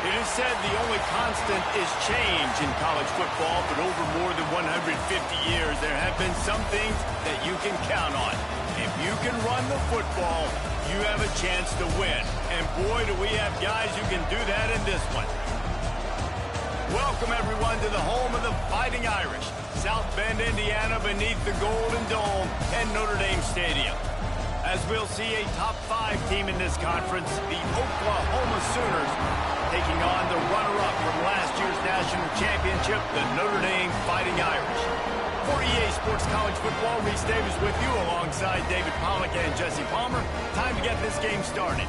It is said the only constant is change in college football, but over more than 150 years, there have been some things that you can count on. If you can run the football, you have a chance to win. And boy, do we have guys who can do that in this one. Welcome, everyone, to the home of the Fighting Irish, South Bend, Indiana, beneath the Golden Dome and Notre Dame Stadium. As we'll see a top-5 team in this conference, the Oklahoma Sooners, taking on the runner-up from last year's national championship, the Notre Dame Fighting Irish. For EA Sports College Football, Reese Davis with you alongside David Pollack and Jesse Palmer. Time to get this game started.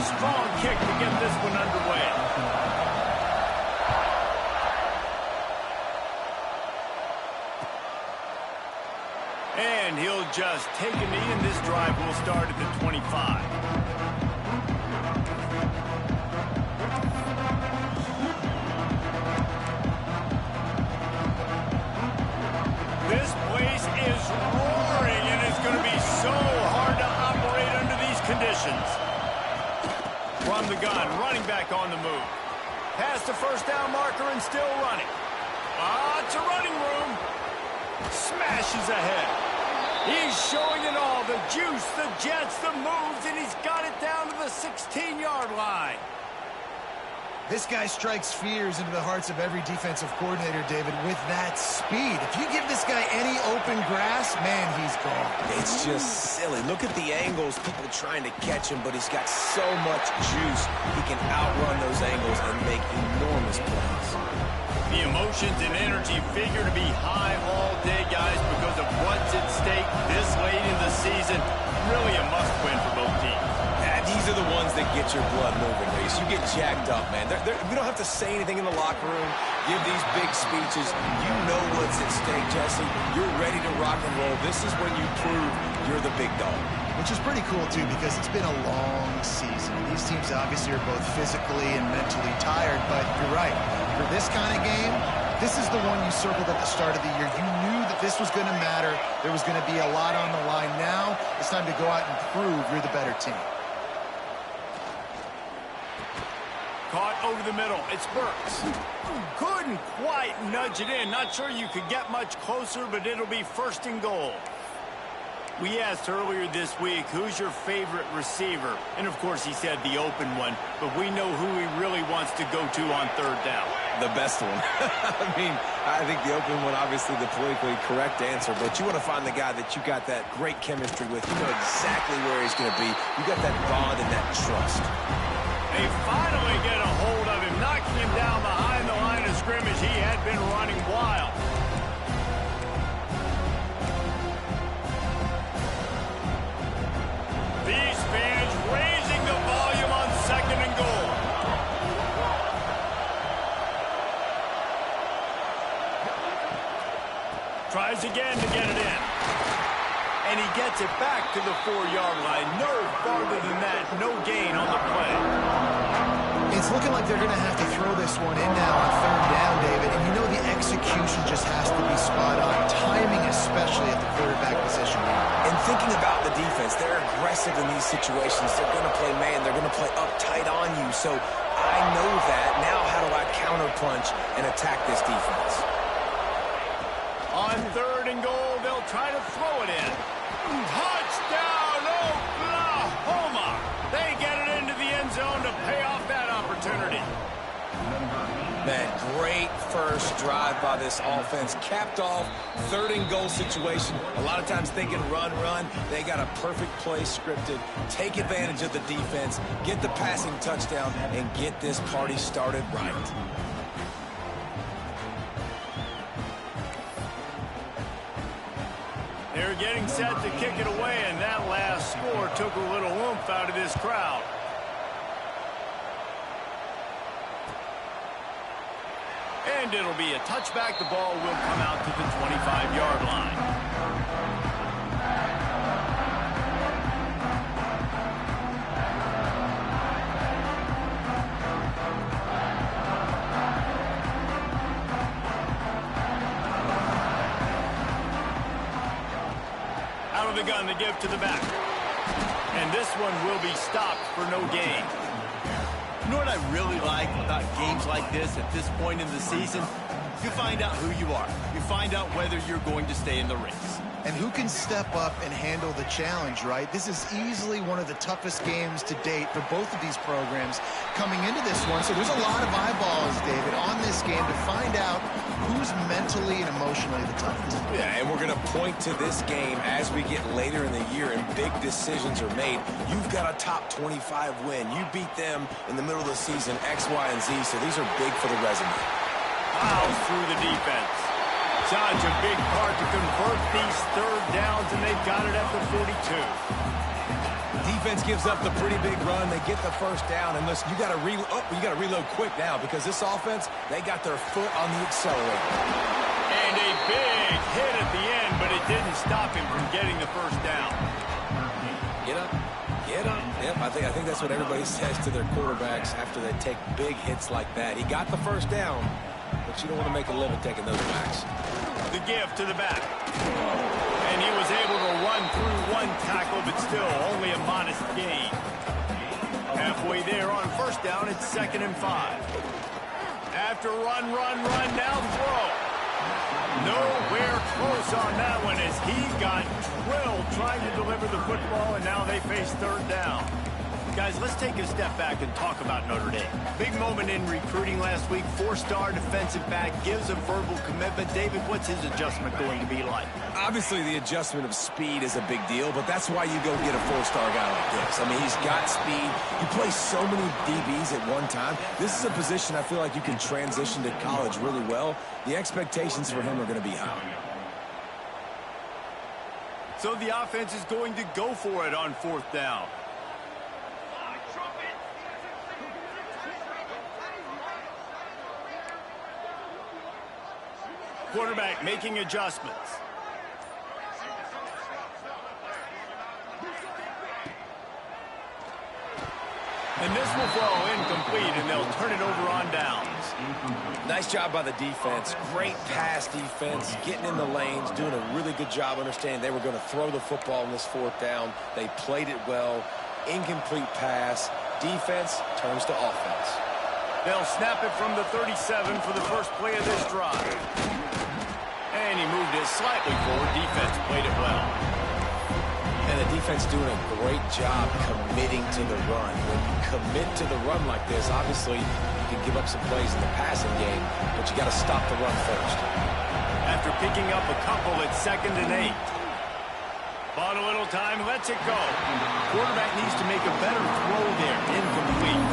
Strong kick to get this one underway. And he'll just take a knee, and this drive will start at the 25. This place is roaring, and it's going to be so hard to operate under these conditions. From the gun, running back on the move. Past the first down marker and still running. It's a running room. Smashes ahead. He's showing it all. The juice, the jets, the moves, and he's got it down to the 16-yard line. This guy strikes fears into the hearts of every defensive coordinator, David, with that speed. If you give this guy any open grass, man, he's gone. It's just silly. Look at the angles, people trying to catch him, but he's got so much juice. He can outrun those angles and make enormous plays. The emotions and energy figure to be high all day, guys, because of what's at stake this late in the season. Really a must-win for both teams. These are the ones that get your blood moving, Reese. You get jacked up, man. We don't have to say anything in the locker room, give these big speeches. You know what's at stake, Jesse. You're ready to rock and roll. This is when you prove you're the big dog. Which is pretty cool, too, because it's been a long season. These teams obviously are both physically and mentally tired, but you're right. For this kind of game, this is the one you circled at the start of the year. You knew that this was going to matter. There was going to be a lot on the line. Now it's time to go out and prove you're the better team. Caught over the middle. It's Burks. Couldn't quite nudge it in. Not sure you could get much closer, but it'll be first and goal. We asked earlier this week, who's your favorite receiver? And, of course, he said the open one, but we know who he really wants to go to on third down. The best one. I think the open one, obviously the politically correct answer, but you want to find the guy that you got that great chemistry with. You know exactly where he's going to be. You got that bond and that trust. They finally get a hold of him, knocking him down behind the line of scrimmage. He had been running wild. These fans raising the volume on second and goal. Tries again to get it in. And he gets it back to the 4-yard line. No farther than that. No gain on the play. It's looking like they're going to have to throw this one in now on third down, David. And you know the execution just has to be spot on. Timing, especially at the quarterback position. And thinking about the defense, they're aggressive in these situations. They're going to play man. They're going to play uptight on you. So I know that. Now how do I counterpunch and attack this defense? On third and goal, they'll try to throw it in. Touchdown, Oklahoma! They get it into the end zone to pay off that opportunity. Man, great first drive by this offense. Capped off, third and goal situation. A lot of times thinking run, run. They got a perfect play scripted. Take advantage of the defense, get the passing touchdown, and get this party started right. They're getting set to kick it away, and that last score took a little oomph out of this crowd. And it'll be a touchback. The ball will come out to the 25-yard line. of the gun to give to the back. And this one will be stopped for no gain. You know what I really like about games like this at this point in the season? You find out who you are. You find out whether you're going to stay in the race. And who can step up and handle the challenge, right? This is easily one of the toughest games to date for both of these programs coming into this one. So there's a lot of eyeballs, David, on this game to find out who's mentally and emotionally the toughest. Yeah, and we're going to point to this game as we get later in the year and big decisions are made. You've got a top 25 win. You beat them in the middle of the season, X, Y, and Z, so these are big for the resume. Plows through the defense. Such a big part to convert these third downs, and they've got it at the 42. Defense gives up the pretty big run. They get the first down, and listen, you got to reload quick now because this offense, they got their foot on the accelerator. And a big hit at the end, but it didn't stop him from getting the first down. Get up. Get up. Yep, I think that's what everybody says to their quarterbacks after they take big hits like that. He got the first down, but you don't want to make a living taking those backs. The give to the back. And he was able to run through one tackle, but still only a modest gain. Halfway there on first down, it's 2nd and 5. After run, now throw. Nowhere close on that one as he got drilled trying to deliver the football, and now they face third down. Guys, let's take a step back and talk about Notre Dame. Big moment in recruiting last week. 4-star defensive back gives a verbal commitment. David, what's his adjustment going to be like? Obviously, the adjustment of speed is a big deal, but that's why you go get a 4-star guy like this. I mean, he's got speed. He plays so many DBs at one time. This is a position I feel like you can transition to college really well. The expectations for him are going to be high. So the offense is going to go for it on 4th down. Quarterback making adjustments. And this will fall incomplete, and they'll turn it over on downs. Nice job by the defense. Great pass defense, getting in the lanes, doing a really good job understanding they were going to throw the football in this 4th down. They played it well. Incomplete pass. Defense turns to offense. They'll snap it from the 37 for the first play of this drive. And he moved it slightly forward. Defense played it well. And the defense doing a great job committing to the run. When you commit to the run like this, obviously you can give up some plays in the passing game, but you got to stop the run first. After picking up a couple, it's 2nd and 8. Bought a little time, lets it go. Quarterback needs to make a better throw there. Incomplete.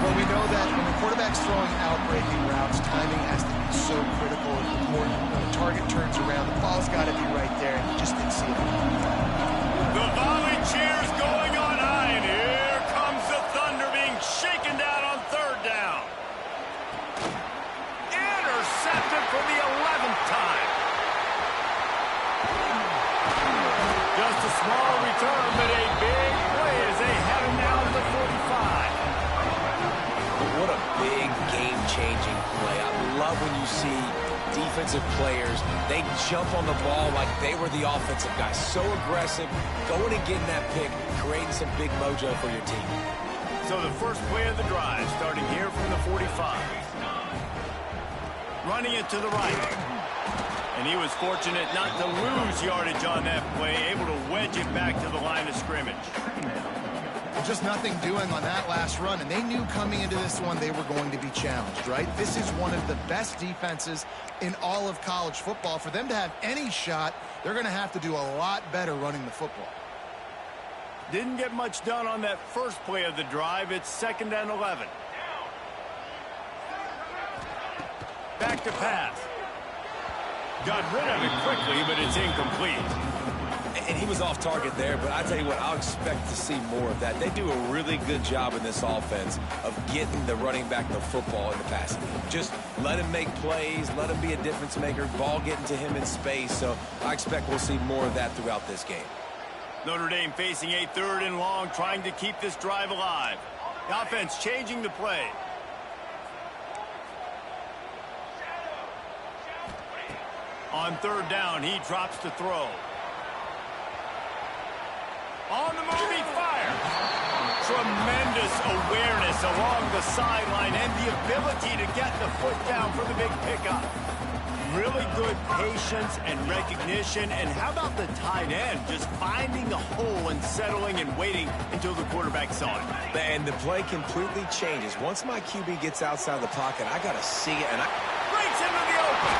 Well, we know that when the quarterback's throwing out-breaking routes, timing has to be so critical and important. When the target turns around, the ball's got to be right there, and he just didn't see it. The volley cheers going on high, and here comes the Thunder being shaken down on 3rd down. Intercepted for the 11th time. Just a small return, but a big play as they head him down to the 45. What a big game-changing play. I love when you see defensive players, they jump on the ball like they were the offensive guys. So aggressive, going and getting that pick, creating some big mojo for your team. So the first play of the drive, starting here from the 45. Running it to the right. And he was fortunate not to lose yardage on that play, able to wedge it back to the line of scrimmage. Just nothing doing on that last run, and they knew coming into this one they were going to be challenged, right? This is one of the best defenses in all of college football. For them to have any shot, they're going to have to do a lot better running the football. Didn't get much done on that first play of the drive. It's 2nd and 11. Back to pass. Got rid of it quickly, but it's incomplete. And he was off target there, but I tell you what, I'll expect to see more of that. They do a really good job in this offense of getting the running back the football in the passing game. Just let him make plays, let him be a difference maker, ball getting to him in space. So I expect we'll see more of that throughout this game. Notre Dame facing a 3rd and long, trying to keep this drive alive. The offense changing the play. On 3rd down, he drops to throw. On the move, he fires. Tremendous awareness along the sideline and the ability to get the foot down for the big pickup. Really good patience and recognition. And how about the tight end just finding the hole and settling and waiting until the quarterback saw it? And the play completely changes. Once my QB gets outside the pocket, I got to see it. And Breaks into the open.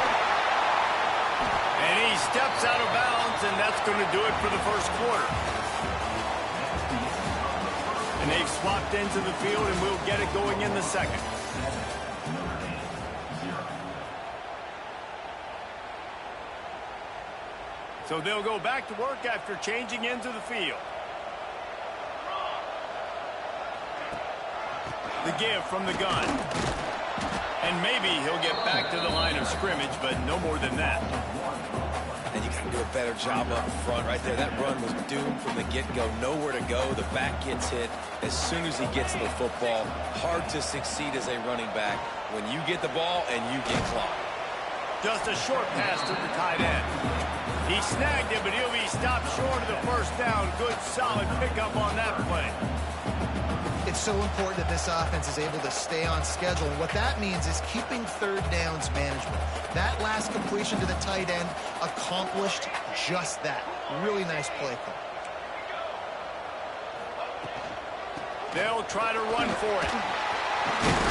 And he steps out of bounds, and that's going to do it for the first quarter. And they've swapped into the field, and we'll get it going in the second. So they'll go back to work after changing into the field. The give from the gun. And maybe he'll get back to the line of scrimmage, but no more than that. And you got to do a better job up front right there. That run was doomed from the get-go. Nowhere to go. The back gets hit as soon as he gets the football. Hard to succeed as a running back when you get the ball and you get clocked. Just a short pass to the tight end. He snagged it, but he'll be stopped short of the first down. Good, solid pickup on that play. It's so important that this offense is able to stay on schedule. And what that means is keeping third downs manageable. That last completion to the tight end accomplished just that. Really nice play call. They'll try to run for it.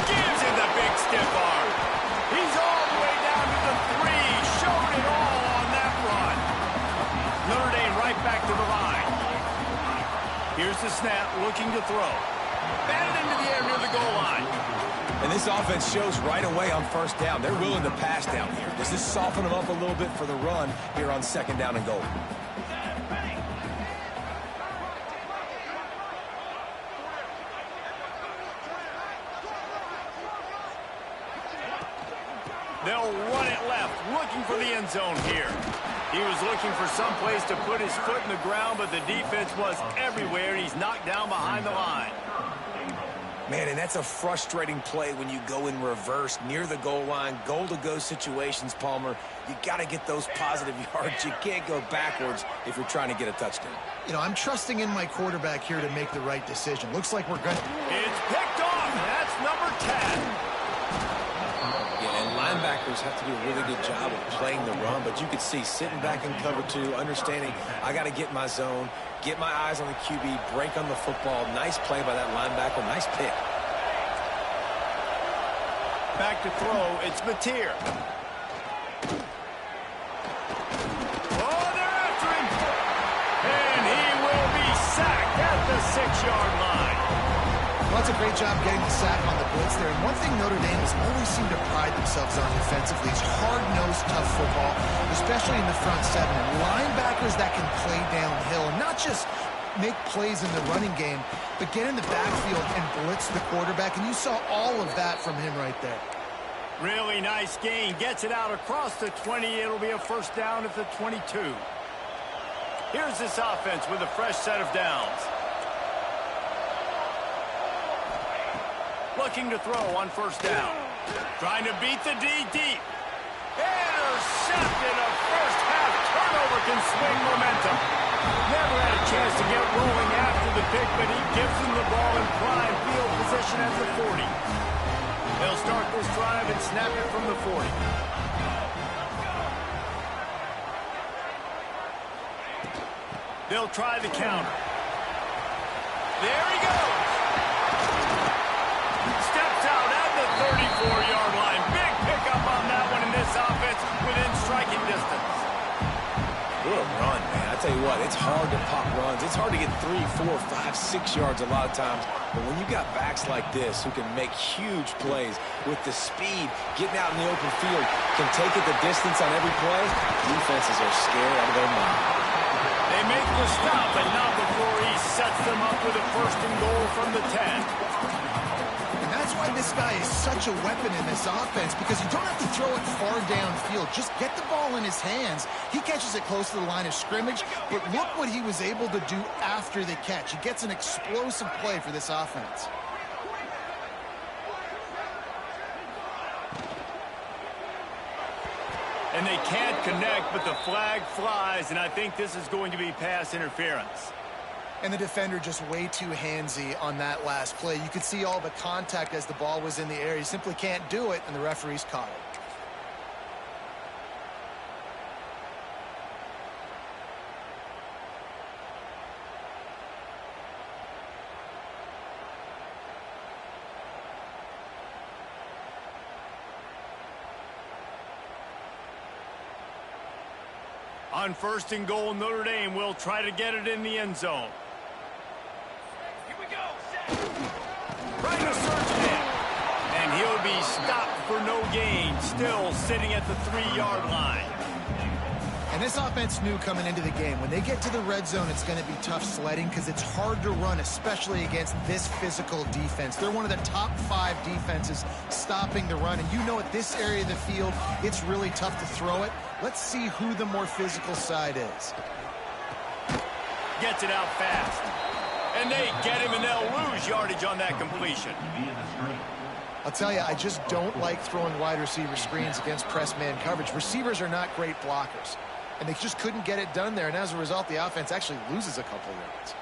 Gives him the big stiff arm. He's all the way down to the 3. Showed it all on that run. Notre Dame right back to the line. Here's the snap, looking to throw. Batted into the air near the goal line. And this offense shows right away on first down. They're willing to pass down here. Does this soften them up a little bit for the run here on second down and goal? They'll run it left, looking for the end zone here. He was looking for some place to put his foot in the ground, but the defense was everywhere, and he's knocked down behind the line. Man, and that's a frustrating play when you go in reverse near the goal line, goal-to-go situations, Palmer. You got to get those positive yards. You can't go backwards if you're trying to get a touchdown. You know, I'm trusting in my quarterback here to make the right decision. Looks like we're good. It's picked off, and that's number 10. Linebackers have to do a really good job of playing the run, but you could see sitting back in cover 2, understanding I got to get my zone, get my eyes on the QB, break on the football. Nice play by that linebacker. Nice pick. Back to throw. It's Notre. Oh, they're after him. And he will be sacked at the 6-yard line. Well, that's a great job getting the sack on the blitz there. And one thing Notre Dame has always seemed to pride themselves on defensively is hard-nosed, tough football, especially in the front seven. And linebackers that can play downhill and not just make plays in the running game, but get in the backfield and blitz the quarterback. And you saw all of that from him right there. Really nice gain. Gets it out across the 20. It'll be a first down at the 22. Here's this offense with a fresh set of downs. Looking to throw on first down. Trying to beat the D deep. Intercepted. A first half turnover can swing momentum. Never had a chance to get rolling after the pick, but he gives him the ball in prime field position at the 40. They'll start this drive and snap it from the 40. They'll try the counter. There he goes. Steps out at the 34-yard line. Big pickup on that one in this offense within striking distance. What a run, man. I tell you what, it's hard to pop runs. It's hard to get 3, 4, 5, 6 yards a lot of times. But when you got backs like this who can make huge plays with the speed, getting out in the open field, can take it the distance on every play, defenses are scared out of their mind. They make the stop, but not before he sets them up with a first and goal from the 10. That's why this guy is such a weapon in this offense, because you don't have to throw it far downfield. Just get the ball in his hands. He catches it close to the line of scrimmage, but look what he was able to do after the catch. He gets an explosive play for this offense. And they can't connect, but the flag flies, and I think this is going to be pass interference. And the defender just way too handsy on that last play. You could see all the contact as the ball was in the air. You simply can't do it, and the referees caught it. On 1st and goal, Notre Dame will try to get it in the end zone. Here we go. Right to surge it in. And he'll be stopped for no gain, still sitting at the 3-yard line. And this offense knew coming into the game, when they get to the red zone, it's going to be tough sledding because it's hard to run, especially against this physical defense. They're one of the top 5 defenses stopping the run. And you know at this area of the field, it's really tough to throw it. Let's see who the more physical side is. Gets it out fast. And they get him, and they'll lose yardage on that completion. I'll tell you, I just don't like throwing wide receiver screens against press man coverage. Receivers are not great blockers. And they just couldn't get it done there. And as a result, the offense actually loses a couple yards.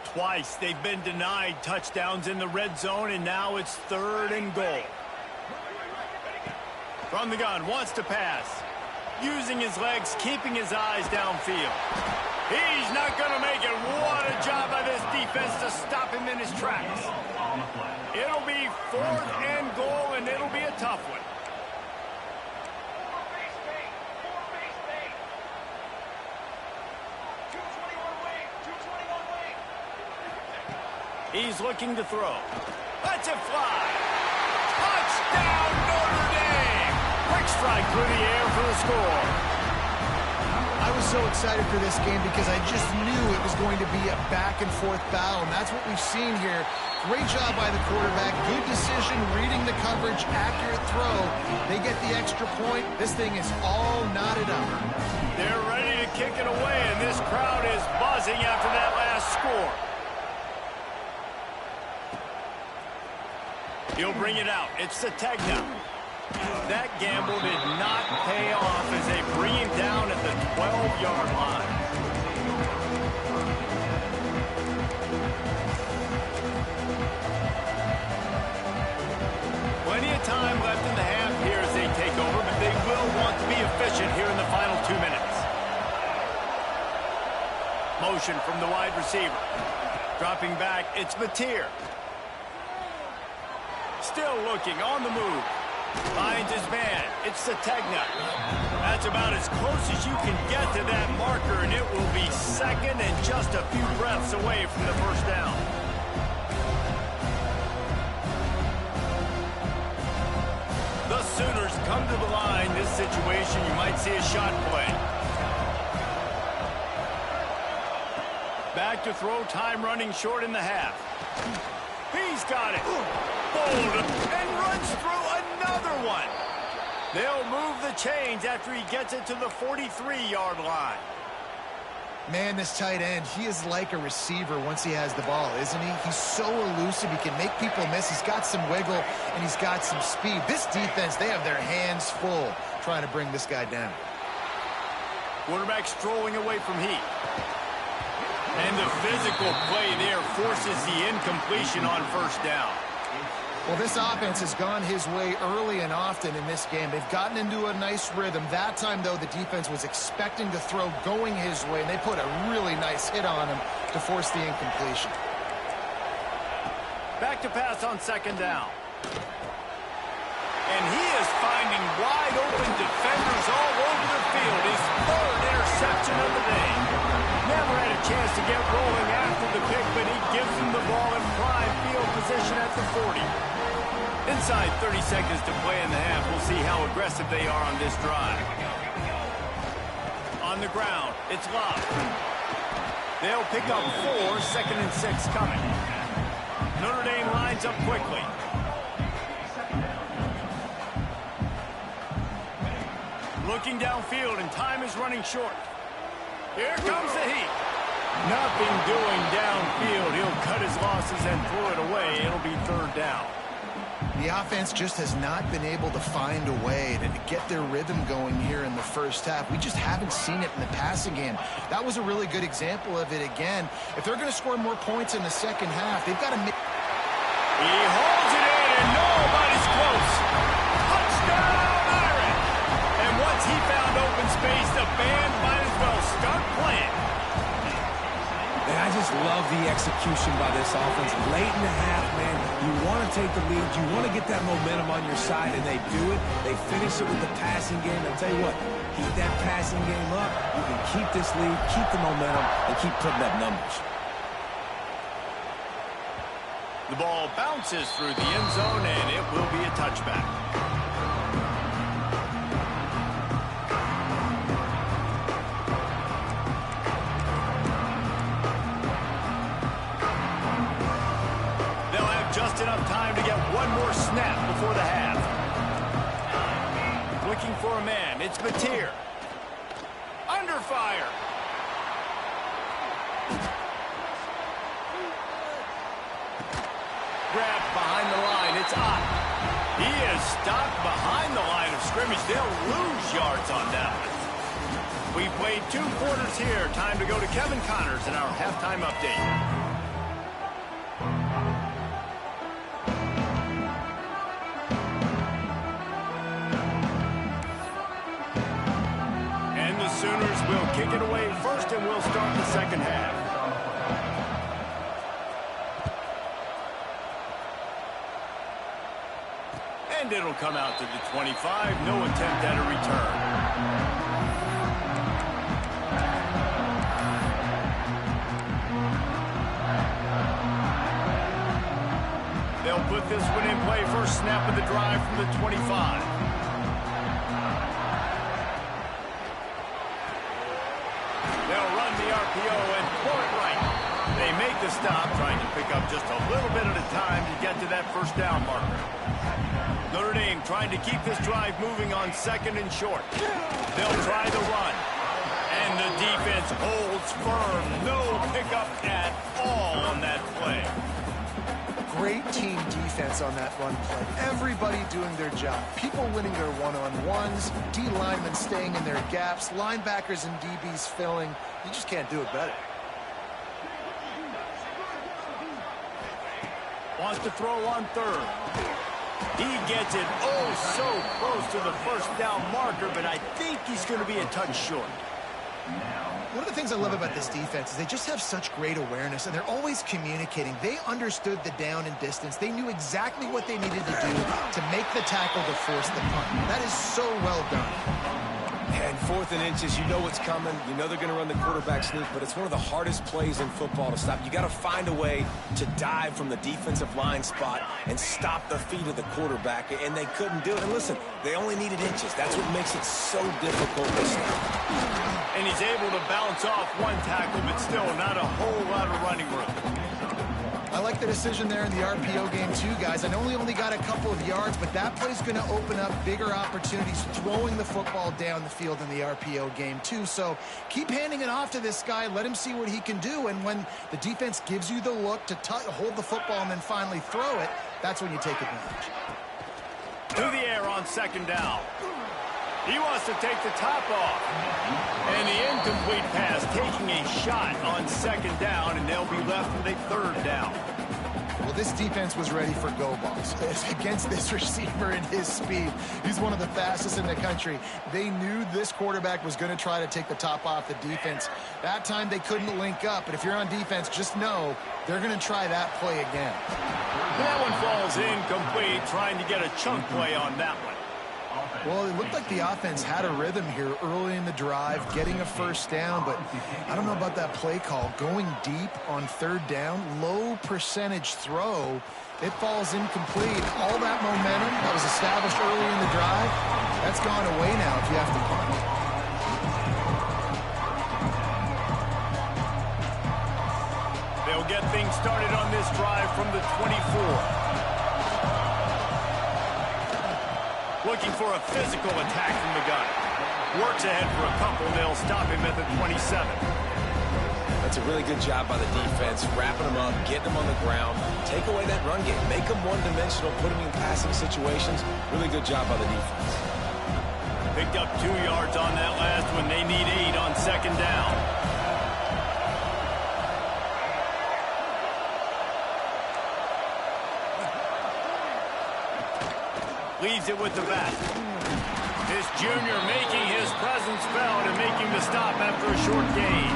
Twice they've been denied touchdowns in the red zone, and now it's 3rd and goal. From the gun, wants to pass. Using his legs, keeping his eyes downfield. He's not going to make it. What a job by this defense to stop him in his tracks. It'll be 4th and goal, and it'll be a tough one. He's looking to throw. Lets it fly. Touchdown, Notre Dame! Quick strike through the air for the score. I was so excited for this game because I just knew it was going to be a back-and-forth battle, and that's what we've seen here. Great job by the quarterback. Good decision, reading the coverage, accurate throw. They get the extra point. This thing is all knotted up. They're ready to kick it away, and this crowd is buzzing after that last score. He'll bring it out. It's the Tegna. That gamble did not pay off as they bring him down at the 12-yard line. Plenty of time left in the half here as they take over, but they will want to be efficient here in the final 2 minutes. Motion from the wide receiver. Dropping back, it's Mateer. Still looking, on the move. Finds his man. It's the Tegna. That's about as close as you can get to that marker, and it will be 2nd and just a few breaths away from the 1st down. The Sooners come to the line. This situation, you might see a shot play. Back to throw, time running short in the half. He's got it. Bold and runs through another one. They'll move the chains after he gets it to the 43-yard line. Man, this tight end, he is like a receiver once he has the ball, isn't he? He's so elusive. He can make people miss. He's got some wiggle, and he's got some speed. This defense, they have their hands full trying to bring this guy down. Quarterback strolling away from heat. And the physical play there forces the incompletion on 1st down. Well, this offense has gone his way early and often in this game. They've gotten into a nice rhythm. That time, though, the defense was expecting to throw going his way, and they put a really nice hit on him to force the incompletion. Back to pass on 2nd down. And he is finding wide open defenders all over the field. His 3rd interception of the day. Never had a chance to get rolling after the pick, but he gives him the ball in prime field position at the 40. Inside 30 seconds to play in the half. We'll see how aggressive they are on this drive. On the ground, it's Love. They'll pick up 4, 2nd and 6 coming. Notre Dame lines up quickly. Looking downfield, and time is running short. Here comes the heat. Nothing doing downfield. He'll cut his losses and throw it away. It'll be 3rd down. The offense just has not been able to find a way to get their rhythm going here in the first half. We just haven't seen it in the passing game. That was a really good example of it again. If they're going to score more points in the second half, they've got to make... He holds it in, and nobody's close. Touchdown, Iron! And once he found open space, the band might as well start playing. And I just love the execution by this offense. Late in the half, man, you want to take the lead. You want to get that momentum on your side, and they do it. They finish it with the passing game. I'll tell you what, keep that passing game up. You can keep this lead, keep the momentum, and keep putting up numbers. The ball bounces through the end zone, and it will be a touchback. Just enough time to get one more snap before the half. Looking for a man. It's Notre. Under fire. Grabbed behind the line. It's Ott. He is stopped behind the line of scrimmage. They'll lose yards on that one. We played 2 quarters here. Time to go to Kevin Connors in our halftime update. Sooners will kick it away first, and we'll start the second half. And it'll come out to the 25. No attempt at a return. They'll put this one in play. First snap of the drive from the 25. And pull it right. They make the stop, trying to pick up just a little bit at a time to get to that first down marker. Notre Dame trying to keep this drive moving on second and short. They'll try the run. And the defense holds firm. No pickup at all on that play. Great team defense on that run play. Everybody doing their job. People winning their one-on-ones, D linemen staying in their gaps, linebackers and DBs filling. You just can't do it better. Wants to throw on third. He gets it oh so close to the first down marker, but I think he's going to be a touch short. One of the things I love about this defense is they just have such great awareness, and they're always communicating. They understood the down and distance. They knew exactly what they needed to do to make the tackle to force the punt. That is so well done. And 4th and inches, you know what's coming. You know they're going to run the quarterback sneak, but it's one of the hardest plays in football to stop. You got to find a way to dive from the defensive line spot and stop the feet of the quarterback, and they couldn't do it. And listen, they only needed inches. That's what makes it so difficult to stop. And he's able to bounce off one tackle, but still not a whole lot of running room. I like the decision there in the RPO game too, guys. I know he only got a couple of yards, but that play's going to open up bigger opportunities throwing the football down the field in the RPO game too. So keep handing it off to this guy. Let him see what he can do. And when the defense gives you the look to hold the football and then finally throw it, that's when you take advantage. To the air on second down. He wants to take the top off. And the incomplete pass taking a shot on second down, and they'll be left with a third down. Well, this defense was ready for go balls. Against this receiver and his speed, he's one of the fastest in the country. They knew this quarterback was going to try to take the top off the defense. That time they couldn't link up, but if you're on defense, just know they're going to try that play again. That one falls incomplete, trying to get a chunk play on that one. Well, it looked like the offense had a rhythm here early in the drive, getting a first down, but I don't know about that play call. Going deep on third down, low percentage throw, it falls incomplete. All that momentum that was established early in the drive, that's gone away now if you have to punt. They'll get things started on this drive from the 24. Looking for a physical attack from the gun. Works ahead for a couple. They'll stop him at the 27. That's a really good job by the defense, wrapping them up, getting them on the ground, take away that run game, make them one-dimensional, put them in passing situations. Really good job by the defense. Picked up 2 yards on that last one. They need 8 on second down. Leaves it with the back. This junior making his presence felt and making the stop after a short gain.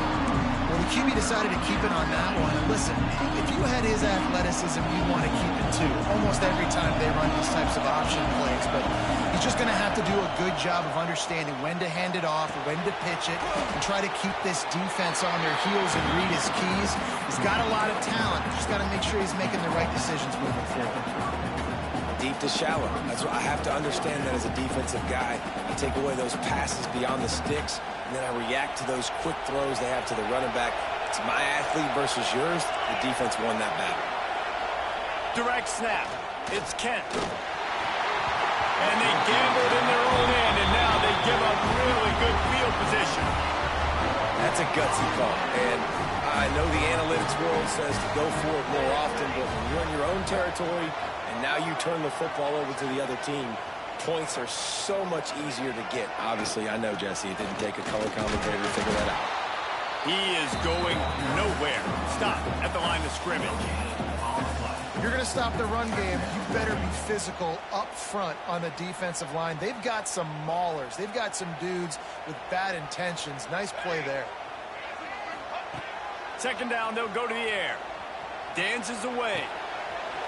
Well, the QB decided to keep it on that one. And listen, if you had his athleticism, you'd want to keep it too. Almost every time they run these types of option plays. But he's just going to have to do a good job of understanding when to hand it off, when to pitch it, and try to keep this defense on their heels and read his keys. He's got a lot of talent. Just got to make sure he's making the right decisions moving forward. Deep to shallow. That's what I have to understand that as a defensive guy. I take away those passes beyond the sticks, and then I react to those quick throws they have to the running back. It's my athlete versus yours. The defense won that battle. Direct snap. It's Kent. And they gambled in their own end, and now they give up really good field position. That's a gutsy call. And I know the analytics world says to go for it more often, but when you're in your own territory, and now you turn the football over to the other team, points are so much easier to get. Obviously, I know, Jesse, it didn't take a color commentator to figure that out. He is going nowhere. Stop at the line of scrimmage. If you're going to stop the run game, you better be physical up front on the defensive line. They've got some maulers. They've got some dudes with bad intentions. Nice play there. Second down, they'll go to the air. Dances away.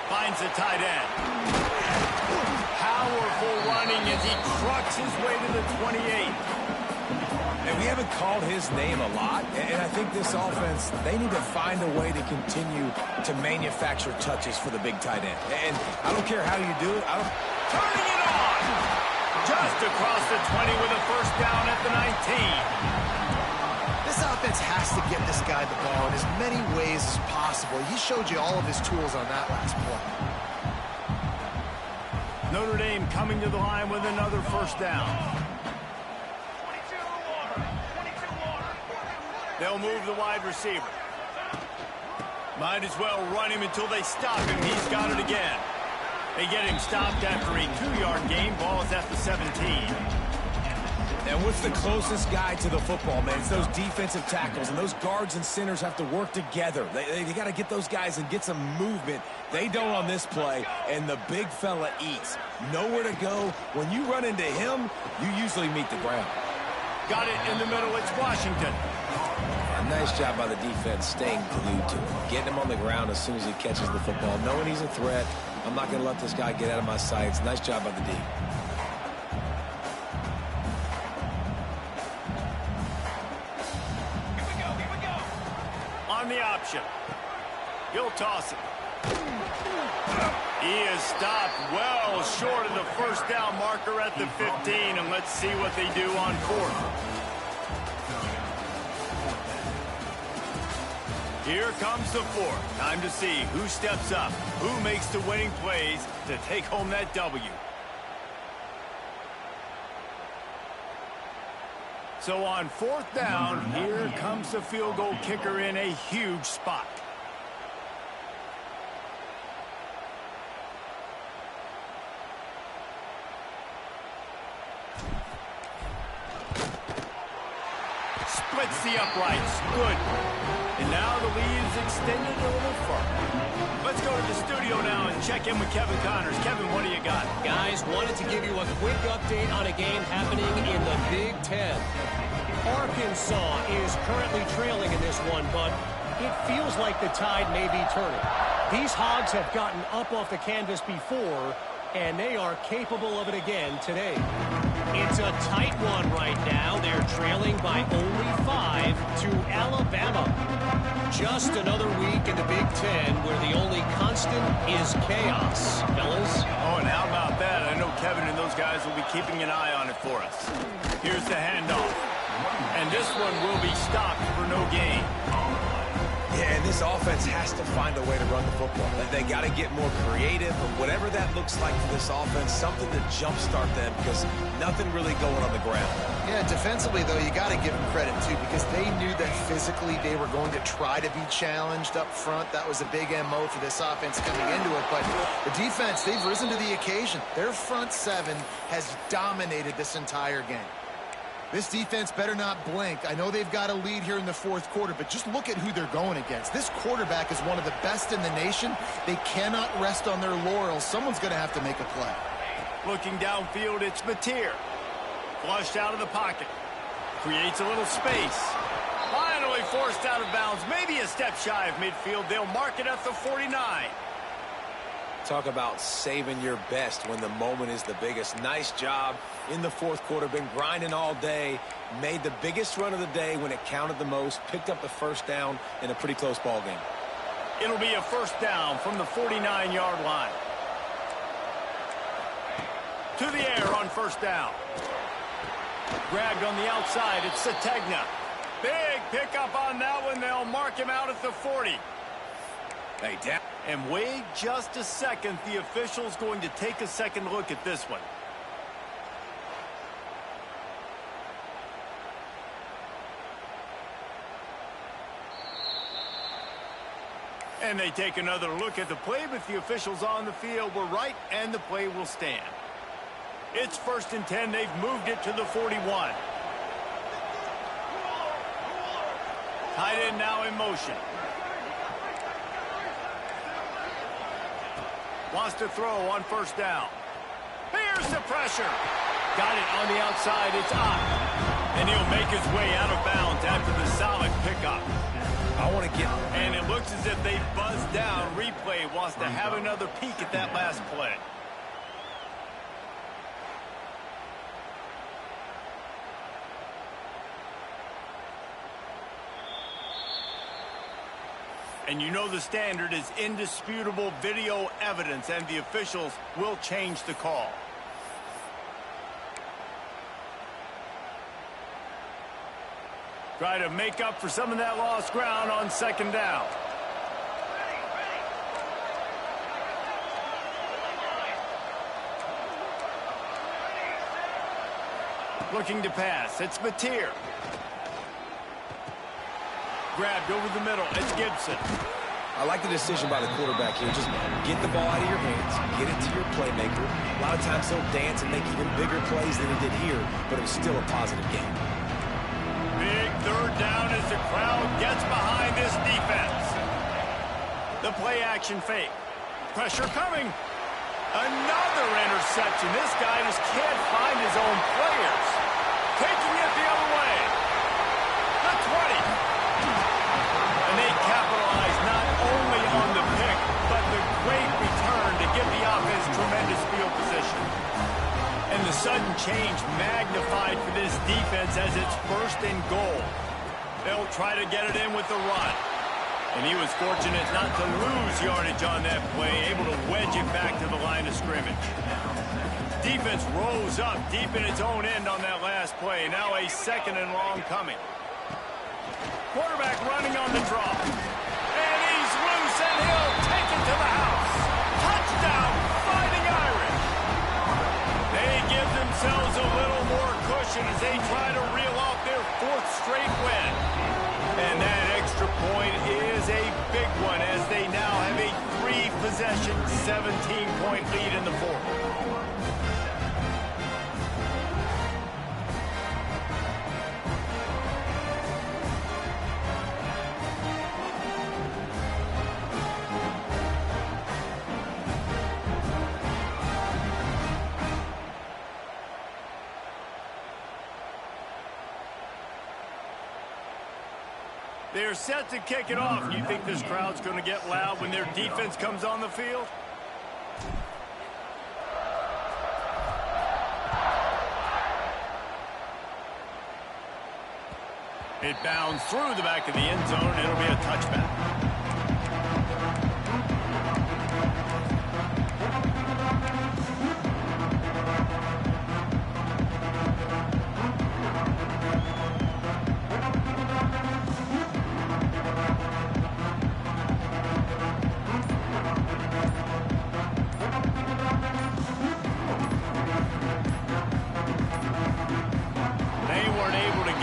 Finds the tight end. Powerful running as he trucks his way to the 28. And we haven't called his name a lot, and I think this offense, they need to find a way to continue to manufacture touches for the big tight end. And I don't care how you do it. Turning it on! Just across the 20 with a first down at the 19. This offense has to get this guy the ball in as many ways as possible. He showed you all of his tools on that last play. Notre Dame coming to the line with another first down. They'll move the wide receiver. Might as well run him until they stop him. He's got it again. They get him stopped after a 2-yard gain. Ball is at the 17. And what's the closest guy to the football, man? It's those defensive tackles, and those guards and centers have to work together. They got to get those guys and get some movement. They don't on this play, and the big fella eats. Nowhere to go. When you run into him, you usually meet the ground. Got it in the middle. It's Washington. A nice job by the defense staying glued to him, getting him on the ground as soon as he catches the football, knowing he's a threat. I'm not going to let this guy get out of my sights. Nice job by the D. On the option. He'll toss it. He is stopped well short of the first down marker at the 15, and let's see what they do on fourth. Here comes the fourth. Time to see who steps up, who makes the winning plays to take home that W. So on fourth down, here comes the field goal kicker in a huge spot. Splits the uprights. Good. And now the lead is extended a little further. Let's go to the studio now and check in with Kevin Connors. Kevin, what do you got? Guys, wanted to give you a quick update on a game happening in the Big Ten. Arkansas is currently trailing in this one, but it feels like the tide may be turning. These Hogs have gotten up off the canvas before, and they are capable of it again today. It's a tight one right now. They're trailing by only 5 to Alabama. Just another week in the Big Ten where the only constant is chaos. Fellas? Oh, and how about that? I know Kevin and those guys will be keeping an eye on it for us. Here's the handoff. And this one will be stopped for no gain. Yeah, and this offense has to find a way to run the football. They got to get more creative, or whatever that looks like for this offense, something to jumpstart them, because nothing really going on the ground. Yeah, defensively, though, you got to give them credit, too, because they knew that physically they were going to try to be challenged up front. That was a big MO for this offense coming into it. But the defense, they've risen to the occasion. Their front seven has dominated this entire game. This defense better not blink. I know they've got a lead here in the fourth quarter, but just look at who they're going against. This quarterback is one of the best in the nation. They cannot rest on their laurels. Someone's going to have to make a play. Looking downfield, it's Notre. Flushed out of the pocket. Creates a little space. Finally forced out of bounds. Maybe a step shy of midfield. They'll mark it at the 49. Talk about saving your best when the moment is the biggest. Nice job in the fourth quarter. Been grinding all day. Made the biggest run of the day when it counted the most. Picked up the first down in a pretty close ball game. It'll be a first down from the 49-yard line. To the air on first down. Grabbed on the outside. It's Sategna. Big pickup on that one. They'll mark him out at the 40. Hey, down. And wait just a second. The official's going to take a second look at this one. And they take another look at the play, but the officials on the field were right, and the play will stand. It's 1st and 10. They've moved it to the 41. Tight end now in motion. Wants to throw on first down. Here's the pressure. Got it on the outside. It's up. And he'll make his way out of bounds after the solid pickup. I want to get... And it looks as if they buzzed down. Replay wants to have another peek at that last play. And you know the standard is indisputable video evidence, and the officials will change the call. Try to make up for some of that lost ground on second down. Looking to pass. It's Notre. Grabbed over the middle. It's Gibson. I like the decision by the quarterback here. Just get the ball out of your hands, get it to your playmaker. A lot of times he'll dance and make even bigger plays than he did here, but it was still a positive game. Big third down as the crowd gets behind this defense. The play action fake. Pressure coming. Another interception. This guy just can't find his own players. Taking it the other way. The 20. And they capitalize not only on the pick, but the great return to give the offense tremendous field position. And the sudden change magnified for this defense as it's 1st and goal. They'll try to get it in with the run. And he was fortunate not to lose yardage on that play, able to wedge it back to the line of scrimmage. Defense rose up deep in its own end on that last play. Now a 2nd and long coming. Quarterback running on the draw. And he's loose, and he'll take it to the house. Touchdown, Fighting Irish. They give themselves a little more cushion as they try to reel off their 4th straight win. And that extra point is a big one as they now have a 3-possession, 17-point lead in the 4th. They're set to kick it off. You think this crowd's going to get loud when their defense comes on the field? It bounds through the back of the end zone. It'll be a touchback.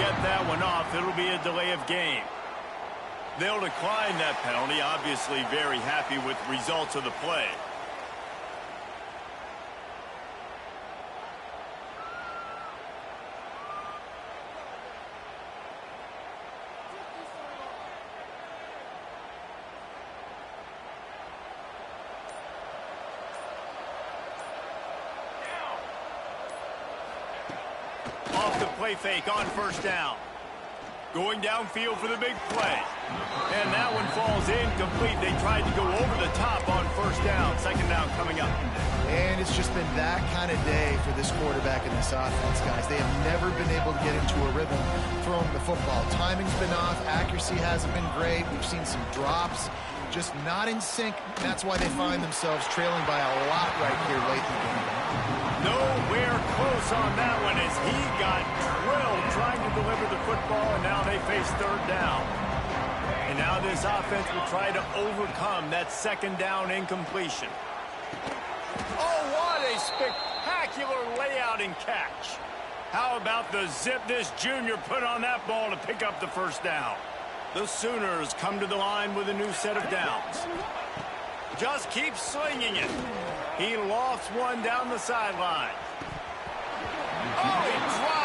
get that one off, it'll be a delay of game. They'll decline that penalty, obviously very happy with the results of the play. Off the play fake on first down. Going downfield for the big play. And that one falls incomplete. They tried to go over the top on first down. Second down coming up. And it's just been that kind of day for this quarterback and this offense, guys. They have never been able to get into a rhythm throwing the football. Timing's been off. Accuracy hasn't been great. We've seen some drops. Just not in sync. That's why they find themselves trailing by a lot right here late in the game. Nowhere close on that one as he got drilled trying to deliver the football, and now they face third down. And now this offense will try to overcome that second down incompletion. Oh, what a spectacular layout and catch. How about the zip this junior put on that ball to pick up the first down? The Sooners come to the line with a new set of downs. Just keep slinging it. He lofts one down the sideline. Oh, he drops